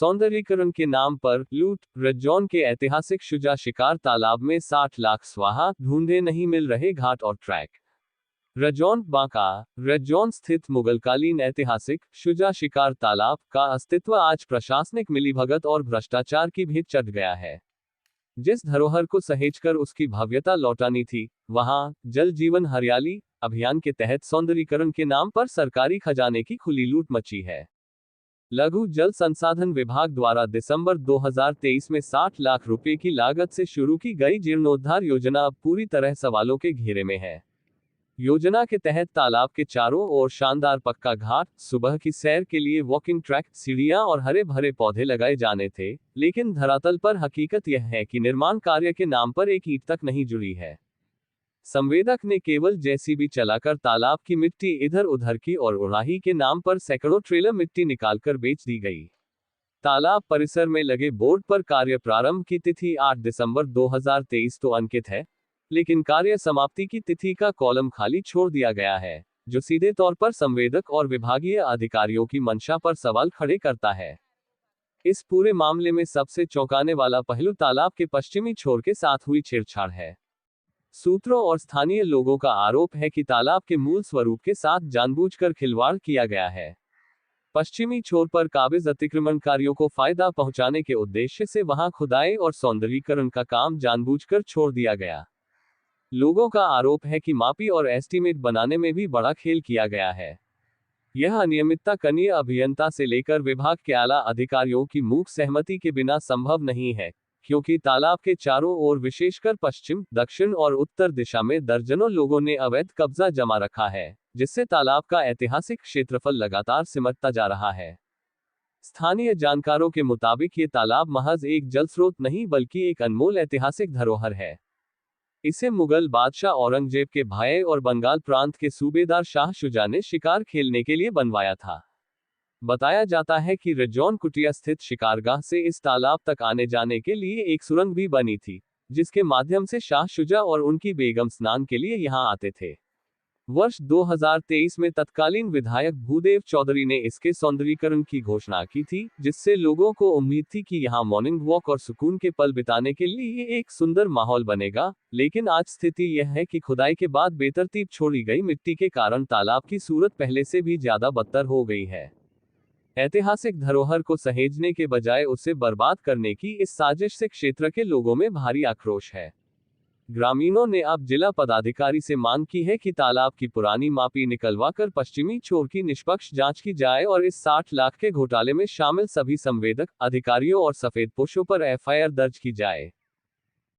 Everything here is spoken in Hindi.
सौंदर्यीकरण के नाम पर लूट। रज्जौन के ऐतिहासिक शुजा शिकार तालाब में 60 लाख स्वाहा, ढूंढे नहीं मिल रहे घाट और ट्रैक। रजौन बांका। रजौन स्थित मुगलकालीन ऐतिहासिक शुजा शिकार तालाब का अस्तित्व आज प्रशासनिक मिलीभगत और भ्रष्टाचार की भेंट चढ़ गया है। जिस धरोहर को सहेजकर उसकी भव्यता लौटानी थी, वहां जल जीवन हरियाली अभियान के तहत सौंदर्यीकरण के नाम पर सरकारी खजाने की खुली लूट मची है। लघु जल संसाधन विभाग द्वारा दिसंबर 2023 में 60 लाख रुपए की लागत से शुरू की गई जीर्णोद्धार योजना अब पूरी तरह सवालों के घेरे में है। योजना के तहत तालाब के चारों ओर शानदार पक्का घाट, सुबह की सैर के लिए वॉकिंग ट्रैक, सीढ़ियां और हरे भरे पौधे लगाए जाने थे, लेकिन धरातल पर हकीकत यह है कि निर्माण कार्य के नाम पर एक ईंट तक नहीं जुड़ी है। संवेदक ने केवल जेसीबी चलाकर तालाब की मिट्टी इधर उधर की और उड़ाही के नाम पर सैकड़ों ट्रेलर मिट्टी निकालकर बेच दी गई। तालाब परिसर में लगे बोर्ड पर कार्य प्रारंभ की तिथि 8 दिसंबर 2023 तो अंकित है, लेकिन कार्य समाप्ति की तिथि का कॉलम खाली छोड़ दिया गया है, जो सीधे तौर पर संवेदक और विभागीय अधिकारियों की मंशा पर सवाल खड़े करता है। इस पूरे मामले में सबसे चौंकाने वाला पहलू तालाब के पश्चिमी छोर के साथ हुई छेड़छाड़ है। सूत्रों और स्थानीय लोगों का आरोप है कि तालाब के मूल स्वरूप के साथ जानबूझकर खिलवाड़ किया गया है। पश्चिमी छोर पर काबिज अतिक्रमणकारियों को फायदा पहुंचाने के उद्देश्य से वहां खुदाई और सौंदर्यीकरण का काम जानबूझकर छोड़ दिया गया। लोगों का आरोप है कि मापी और एस्टीमेट बनाने में भी बड़ा खेल किया गया है। यह अनियमितता कनीय अभियंता से लेकर विभाग के आला अधिकारियों की मूक सहमति के बिना संभव नहीं है, क्योंकि तालाब के चारों ओर विशेषकर पश्चिम, दक्षिण और उत्तर दिशा में दर्जनों लोगों ने अवैध कब्जा जमा रखा है, जिससे तालाब का ऐतिहासिक क्षेत्रफल लगातार सिमटता जा रहा है। स्थानीय जानकारों के मुताबिक ये तालाब महज एक जलस्रोत नहीं बल्कि एक अनमोल ऐतिहासिक धरोहर है। इसे मुगल बादशाह औरंगजेब के भाई और बंगाल प्रांत के सूबेदार शाह शुजा ने शिकार खेलने के लिए बनवाया था। बताया जाता है कि रजौन कुटिया स्थित शिकारगाह से इस तालाब तक आने जाने के लिए एक सुरंग भी बनी थी, जिसके माध्यम से शाह शुजा और उनकी बेगम स्नान के लिए यहां आते थे। वर्ष 2023 में तत्कालीन विधायक भूदेव चौधरी ने इसके सौंदर्यीकरण की घोषणा की थी, जिससे लोगों को उम्मीद थी कि यहां मॉर्निंग वॉक और सुकून के पल बिताने के लिए एक सुंदर माहौल बनेगा। लेकिन आज स्थिति यह है कि खुदाई के बाद बेतरतीब छोड़ी गई मिट्टी के कारण तालाब की सूरत पहले से भी ज्यादा बदतर हो गई है। ऐतिहासिक धरोहर को सहेजने के बजाय उसे बर्बाद करने की इस साजिश से क्षेत्र के लोगों में भारी आक्रोश है। ग्रामीणों ने अब जिला पदाधिकारी से मांग की है कि तालाब की पुरानी मापी निकलवाकर पश्चिमी छोर की निष्पक्ष जांच की जाए और इस 60 लाख के घोटाले में शामिल सभी संवेदक, अधिकारियों और सफेदपोशों पर एफआईआर दर्ज की जाए।